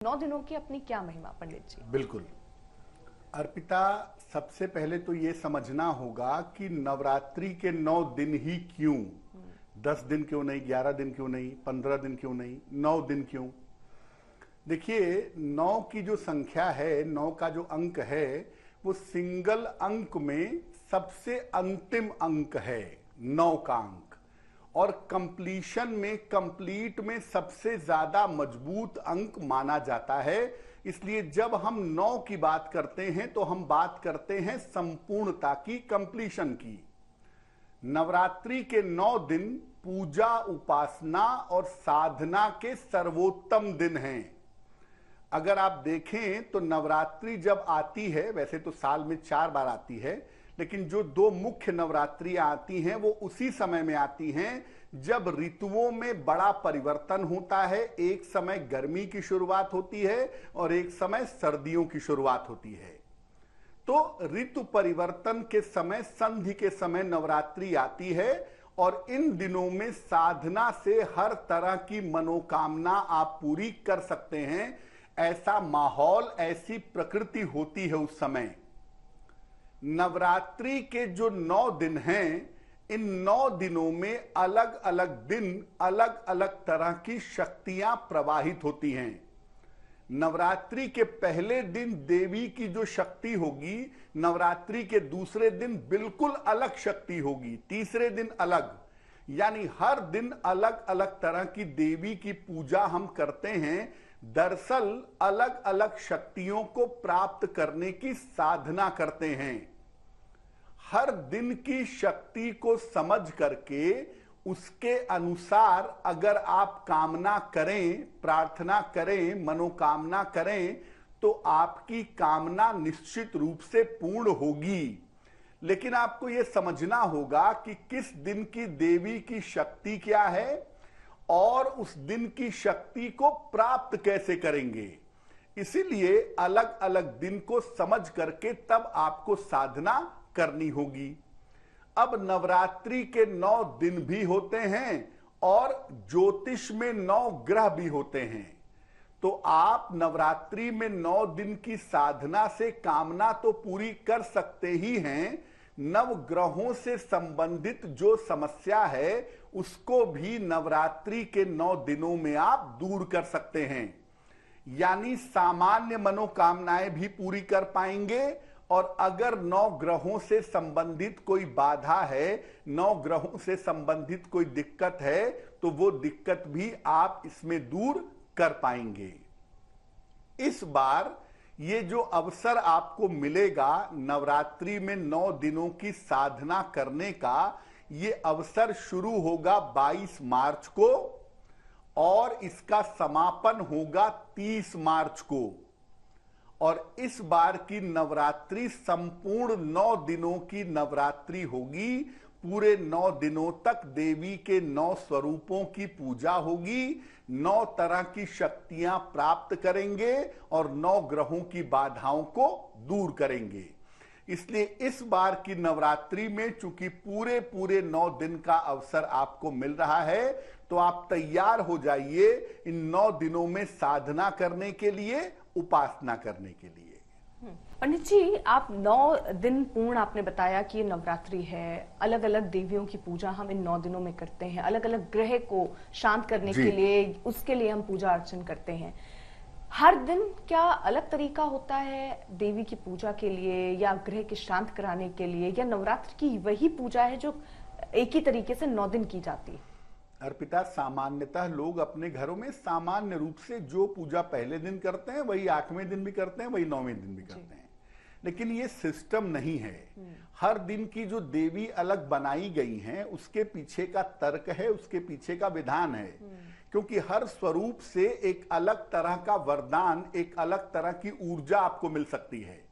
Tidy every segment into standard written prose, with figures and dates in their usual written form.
9 दिनों की अपनी क्या महिमा पंडित जी? बिल्कुल अर्पिता, सबसे पहले तो ये समझना होगा कि नवरात्रि के 9 दिन ही क्यों? 10 दिन क्यों नहीं, 11 दिन क्यों नहीं, 15 दिन क्यों नहीं, 9 दिन क्यों? देखिए, 9 की जो संख्या है, 9 का जो अंक है, वो सिंगल अंक में सबसे अंतिम अंक है, 9 का अंक। और कंप्लीशन में, कंप्लीट में सबसे ज्यादा मजबूत अंक माना जाता है। इसलिए जब हम 9 की बात करते हैं तो हम बात करते हैं संपूर्णता की, कंप्लीशन की। नवरात्रि के 9 दिन पूजा, उपासना और साधना के सर्वोत्तम दिन हैं। अगर आप देखें तो नवरात्रि जब आती है, वैसे तो साल में 4 बार आती है, लेकिन जो 2 मुख्य नवरात्रियां आती हैं वो उसी समय में आती हैं जब ऋतुओं में बड़ा परिवर्तन होता है। एक समय गर्मी की शुरुआत होती है और एक समय सर्दियों की शुरुआत होती है। तो ऋतु परिवर्तन के समय, संधि के समय नवरात्रि आती है और इन दिनों में साधना से हर तरह की मनोकामना आप पूरी कर सकते हैं। ऐसा माहौल, ऐसी प्रकृति होती है उस समय। नवरात्रि के जो 9 दिन हैं, इन 9 दिनों में अलग अलग दिन, अलग अलग तरह की शक्तियां प्रवाहित होती हैं। नवरात्रि के पहले दिन देवी की जो शक्ति होगी, नवरात्रि के दूसरे दिन बिल्कुल अलग शक्ति होगी, तीसरे दिन अलग। यानी हर दिन अलग अलग तरह की देवी की पूजा हम करते हैं। दरअसल अलग अलग शक्तियों को प्राप्त करने की साधना करते हैं। हर दिन की शक्ति को समझ करके उसके अनुसार अगर आप कामना करें, प्रार्थना करें, मनोकामना करें, तो आपकी कामना निश्चित रूप से पूर्ण होगी। लेकिन आपको यह समझना होगा कि किस दिन की देवी की शक्ति क्या है और उस दिन की शक्ति को प्राप्त कैसे करेंगे। इसीलिए अलग अलग दिन को समझ करके तब आपको साधना करनी होगी। अब नवरात्रि के 9 दिन भी होते हैं और ज्योतिष में 9 ग्रह भी होते हैं। तो आप नवरात्रि में 9 दिन की साधना से कामना तो पूरी कर सकते ही हैं, नव ग्रहों से संबंधित जो समस्या है उसको भी नवरात्रि के 9 दिनों में आप दूर कर सकते हैं। यानी सामान्य मनोकामनाएं भी पूरी कर पाएंगे। और अगर 9 ग्रहों से संबंधित कोई बाधा है, 9 ग्रहों से संबंधित कोई दिक्कत है, तो वो दिक्कत भी आप इसमें दूर कर पाएंगे। इस बार ये जो अवसर आपको मिलेगा नवरात्रि में 9 दिनों की साधना करने का, ये अवसर शुरू होगा 22 मार्च को और इसका समापन होगा 30 मार्च को। और इस बार की नवरात्रि संपूर्ण 9 दिनों की नवरात्रि होगी। पूरे 9 दिनों तक देवी के 9 स्वरूपों की पूजा होगी, 9 तरह की शक्तियां प्राप्त करेंगे और 9 ग्रहों की बाधाओं को दूर करेंगे। इसलिए इस बार की नवरात्रि में चूंकि पूरे 9 दिन का अवसर आपको मिल रहा है, तो आप तैयार हो जाइए इन 9 दिनों में साधना करने के लिए, उपासना करने के लिए। पंडित जी, आप 9 दिन पूर्ण आपने बताया कि ये नवरात्रि है, अलग अलग देवियों की पूजा हम इन 9 दिनों में करते हैं, अलग अलग ग्रह को शांत करने के लिए, उसके लिए हम पूजा अर्चन करते हैं। हर दिन क्या अलग तरीका होता है देवी की पूजा के लिए या ग्रह के शांत कराने के लिए, या नवरात्र की वही पूजा है जो एक ही तरीके से 9 दिन की जाती है? अर्पिता, सामान्यतः लोग अपने घरों में सामान्य रूप से जो पूजा पहले दिन करते हैं वही 8वें दिन भी करते हैं, वही 9वें दिन भी करते हैं। लेकिन ये सिस्टम नहीं है। हर दिन की जो देवी अलग बनाई गई हैं, उसके पीछे का तर्क है, उसके पीछे का विधान है। क्योंकि हर स्वरूप से एक अलग तरह का वरदान, एक अलग तरह की ऊर्जा आपको मिल सकती है।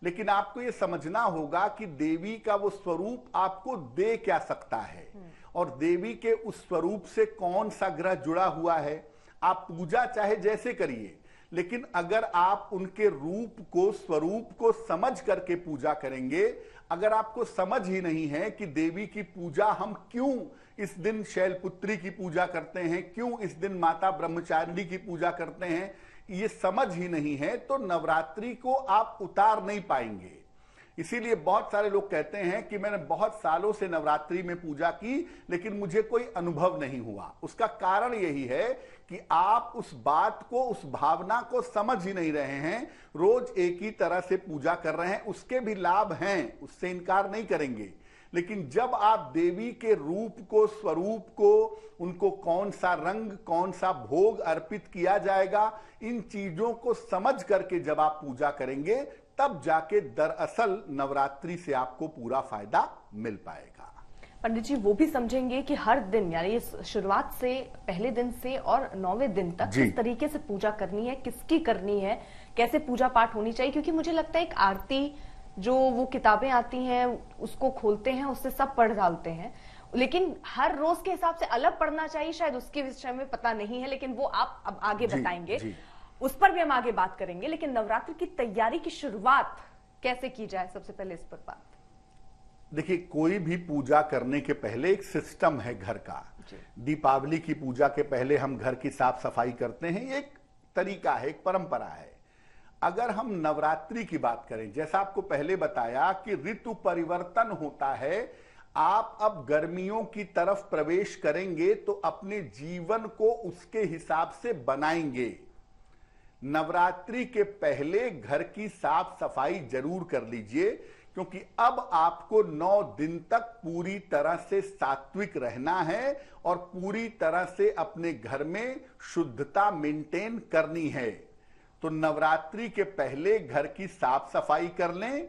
लेकिन आपको ये समझना होगा कि देवी का वो स्वरूप आपको दे क्या सकता है और देवी के उस स्वरूप से कौन सा ग्रह जुड़ा हुआ है। आप पूजा चाहे जैसे करिए, लेकिन अगर आप उनके रूप को, स्वरूप को समझ करके पूजा करेंगे, अगर आपको समझ ही नहीं है कि देवी की पूजा हम क्यों इस दिन शैलपुत्री की पूजा करते हैं, क्यों इस दिन माता ब्रह्मचारिणी की पूजा करते हैं, ये समझ ही नहीं है तो नवरात्रि को आप उतार नहीं पाएंगे। इसीलिए बहुत सारे लोग कहते हैं कि मैंने बहुत सालों से नवरात्रि में पूजा की लेकिन मुझे कोई अनुभव नहीं हुआ। उसका कारण यही है कि आप उस बात को, उस भावना को समझ ही नहीं रहे हैं। रोज एक ही तरह से पूजा कर रहे हैं, उसके भी लाभ हैं, उससे इनकार नहीं करेंगे, लेकिन जब आप देवी के रूप को, स्वरूप को, उनको कौन सा रंग, कौन सा भोग अर्पित किया जाएगा, इन चीजों को समझ करके जब आप पूजा करेंगे तब जाके दरअसल नवरात्रि से आपको पूरा फायदा मिल पाएगा। पंडित जी वो भी समझेंगे कि हर दिन, यानी शुरुआत से, पहले दिन से और 9वें दिन तक किस तरीके से पूजा करनी है, किसकी करनी है, कैसे पूजा पाठ होनी चाहिए। क्योंकि मुझे लगता है एक आरती जो वो किताबें आती हैं उसको खोलते हैं, उससे सब पढ़ डालते हैं, लेकिन हर रोज के हिसाब से अलग पढ़ना चाहिए, शायद उसके विषय में पता नहीं है, लेकिन वो आप अब आगे बताएंगे, उस पर भी हम आगे बात करेंगे। लेकिन नवरात्रि की तैयारी की शुरुआत कैसे की जाए, सबसे पहले इस पर बात। देखिए, कोई भी पूजा करने के पहले एक सिस्टम है घर का। दीपावली की पूजा के पहले हम घर की साफ सफाई करते हैं, एक तरीका है, एक परंपरा है। अगर हम नवरात्रि की बात करें, जैसा आपको पहले बताया कि ऋतु परिवर्तन होता है, आप अब गर्मियों की तरफ प्रवेश करेंगे तो अपने जीवन को उसके हिसाब से बनाएंगे। नवरात्रि के पहले घर की साफ सफाई जरूर कर लीजिए, क्योंकि अब आपको 9 दिन तक पूरी तरह से सात्विक रहना है और पूरी तरह से अपने घर में शुद्धता मेंटेन करनी है। तो नवरात्रि के पहले घर की साफ सफाई कर लें।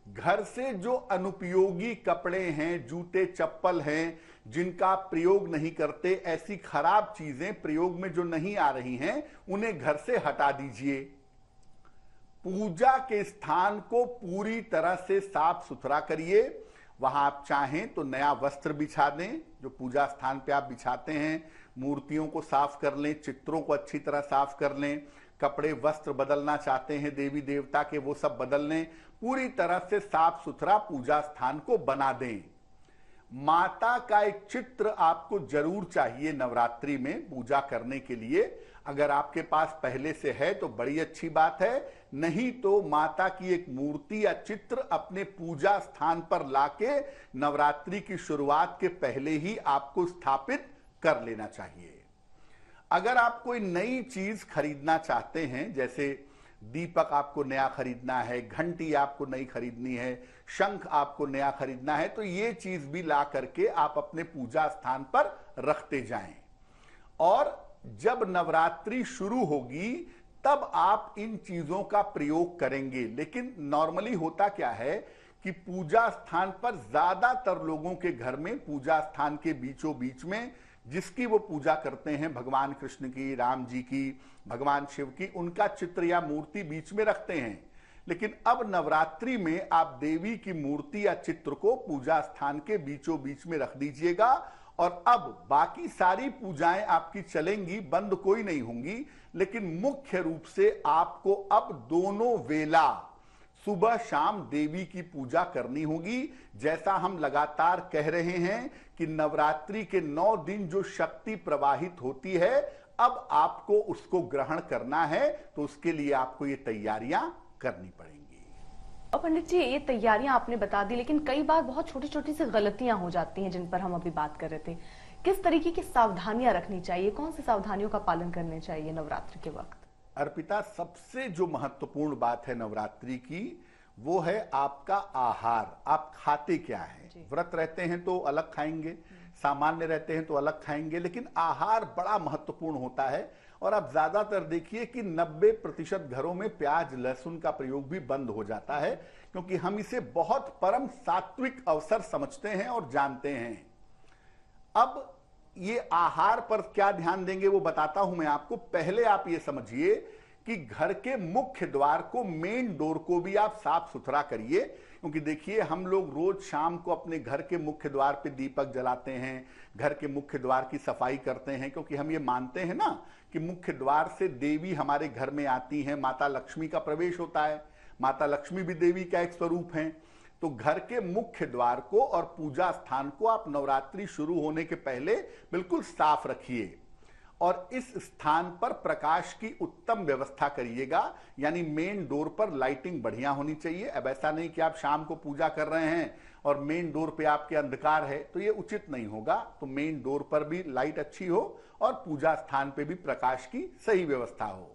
घर से जो अनुपयोगी कपड़े हैं, जूते चप्पल हैं, जिनका आप प्रयोग नहीं करते, ऐसी खराब चीजें प्रयोग में जो नहीं आ रही हैं, उन्हें घर से हटा दीजिए। पूजा के स्थान को पूरी तरह से साफ सुथरा करिए। वहां आप चाहें तो नया वस्त्र बिछा दें, जो पूजा स्थान पे आप बिछाते हैं। मूर्तियों को साफ कर लें, चित्रों को अच्छी तरह साफ कर लें। कपड़े, वस्त्र बदलना चाहते हैं देवी देवता के, वो सब बदल लें। पूरी तरह से साफ सुथरा पूजा स्थान को बना दें। माता का एक चित्र आपको जरूर चाहिए नवरात्रि में पूजा करने के लिए। अगर आपके पास पहले से है तो बड़ी अच्छी बात है, नहीं तो माता की एक मूर्ति या चित्र अपने पूजा स्थान पर लाके नवरात्रि की शुरुआत के पहले ही आपको स्थापित कर लेना चाहिए। अगर आप कोई नई चीज खरीदना चाहते हैं, जैसे दीपक आपको नया खरीदना है, घंटी आपको नई खरीदनी है, शंख आपको नया खरीदना है, तो ये चीज भी ला करके आप अपने पूजा स्थान पर रखते जाएं। और जब नवरात्रि शुरू होगी तब आप इन चीजों का प्रयोग करेंगे। लेकिन नॉर्मली होता क्या है कि पूजा स्थान पर ज्यादातर लोगों के घर में पूजा स्थान के बीचों बीच में जिसकी वो पूजा करते हैं, भगवान कृष्ण की, राम जी की, भगवान शिव की, उनका चित्र या मूर्ति बीच में रखते हैं। लेकिन अब नवरात्रि में आप देवी की मूर्ति या चित्र को पूजा स्थान के बीचों बीच में रख दीजिएगा। और अब बाकी सारी पूजाएं आपकी चलेंगी, बंद कोई नहीं होंगी, लेकिन मुख्य रूप से आपको अब दोनों वेला, सुबह शाम देवी की पूजा करनी होगी। जैसा हम लगातार कह रहे हैं कि नवरात्रि के 9 दिन जो शक्ति प्रवाहित होती है, अब आपको उसको ग्रहण करना है, तो उसके लिए आपको ये तैयारियां करनी पड़ेंगी। और पंडित जी, ये तैयारियां आपने बता दी, लेकिन कई बार बहुत छोटी छोटी सी गलतियां हो जाती हैं जिन पर हम अभी बात कर रहे थे। किस तरीके की सावधानियां रखनी चाहिए, कौन सी सावधानियों का पालन करने चाहिए नवरात्रि के वक्त? अर्पिता, सबसे जो महत्वपूर्ण बात है नवरात्रि की, वो है आपका आहार। आप खाते क्या हैं? व्रत रहते हैं तो अलग खाएंगे, सामान्य रहते हैं तो अलग खाएंगे, लेकिन आहार बड़ा महत्वपूर्ण होता है। और आप ज्यादातर देखिए कि 90% घरों में प्याज लहसुन का प्रयोग भी बंद हो जाता है, क्योंकि हम इसे बहुत परम सात्विक अवसर समझते हैं और जानते हैं। अब ये आहार पर क्या ध्यान देंगे वो बताता हूं मैं आपको। पहले आप ये समझिए कि घर के मुख्य द्वार को, मेन डोर को भी आप साफ सुथरा करिए। क्योंकि देखिए, हम लोग रोज शाम को अपने घर के मुख्य द्वार पे दीपक जलाते हैं, घर के मुख्य द्वार की सफाई करते हैं, क्योंकि हम ये मानते हैं ना कि मुख्य द्वार से देवी हमारे घर में आती हैं, माता लक्ष्मी का प्रवेश होता है। माता लक्ष्मी भी देवी का एक स्वरूप है। तो घर के मुख्य द्वार को और पूजा स्थान को आप नवरात्रि शुरू होने के पहले बिल्कुल साफ रखिए। और इस स्थान पर प्रकाश की उत्तम व्यवस्था करिएगा, यानी मेन डोर पर लाइटिंग बढ़िया होनी चाहिए। अब ऐसा नहीं कि आप शाम को पूजा कर रहे हैं और मेन डोर पे आपके अंधकार है, तो ये उचित नहीं होगा। तो मेन डोर पर भी लाइट अच्छी हो और पूजा स्थान पे भी प्रकाश की सही व्यवस्था हो।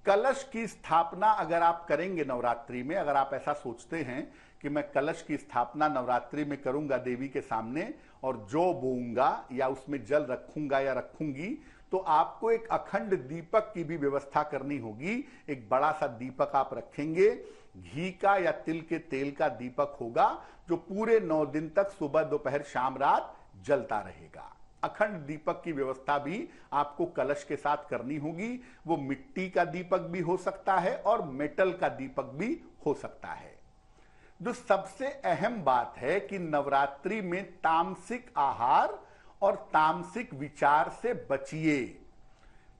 कलश की स्थापना अगर आप करेंगे नवरात्रि में, अगर आप ऐसा सोचते हैं कि मैं कलश की स्थापना नवरात्रि में करूंगा देवी के सामने और जौ बोऊंगा या उसमें जल रखूंगा या रखूंगी, तो आपको एक अखंड दीपक की भी व्यवस्था करनी होगी। एक बड़ा सा दीपक आप रखेंगे, घी का या तिल के तेल का दीपक होगा, जो पूरे 9 दिन तक सुबह दोपहर शाम रात जलता रहेगा। अखंड दीपक की व्यवस्था भी आपको कलश के साथ करनी होगी। वो मिट्टी का दीपक भी हो सकता है और मेटल का दीपक भी हो सकता है। जो सबसे अहम बात है कि नवरात्रि में तामसिक आहार और तामसिक विचार से बचिए।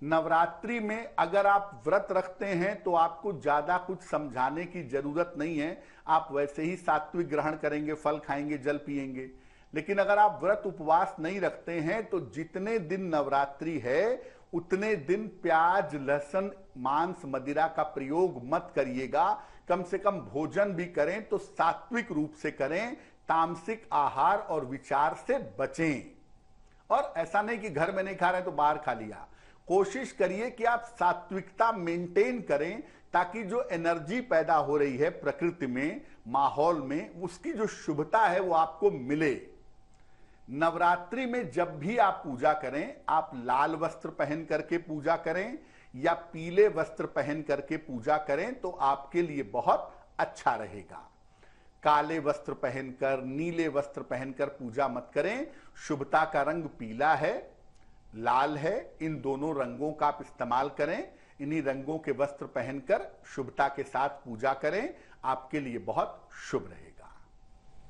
नवरात्रि में अगर आप व्रत रखते हैं तो आपको ज्यादा कुछ समझाने की जरूरत नहीं है। आप वैसे ही सात्विक ग्रहण करेंगे, फल खाएंगे, जल पिएंगे। लेकिन अगर आप व्रत उपवास नहीं रखते हैं तो जितने दिन नवरात्रि है उतने दिन प्याज, लहसुन, मांस, मदिरा का प्रयोग मत करिएगा। कम से कम भोजन भी करें तो सात्विक रूप से करें, तामसिक आहार और विचार से बचें। और ऐसा नहीं कि घर में नहीं खा रहे तो बाहर खा लिया। कोशिश करिए कि आप सात्विकता मेंटेन करें, ताकि जो एनर्जी पैदा हो रही है प्रकृति में, माहौल में, उसकी जो शुभता है वो आपको मिले। नवरात्रि में जब भी आप पूजा करें, आप लाल वस्त्र पहन करके पूजा करें या पीले वस्त्र पहन करके पूजा करें तो आपके लिए बहुत अच्छा रहेगा। काले वस्त्र पहनकर, नीले वस्त्र पहनकर पूजा मत करें। शुभता का रंग पीला है, लाल है, इन दोनों रंगों का आप इस्तेमाल करें। इन्हीं रंगों के वस्त्र पहनकर शुभता के साथ पूजा करें, आपके लिए बहुत शुभ रहेगा।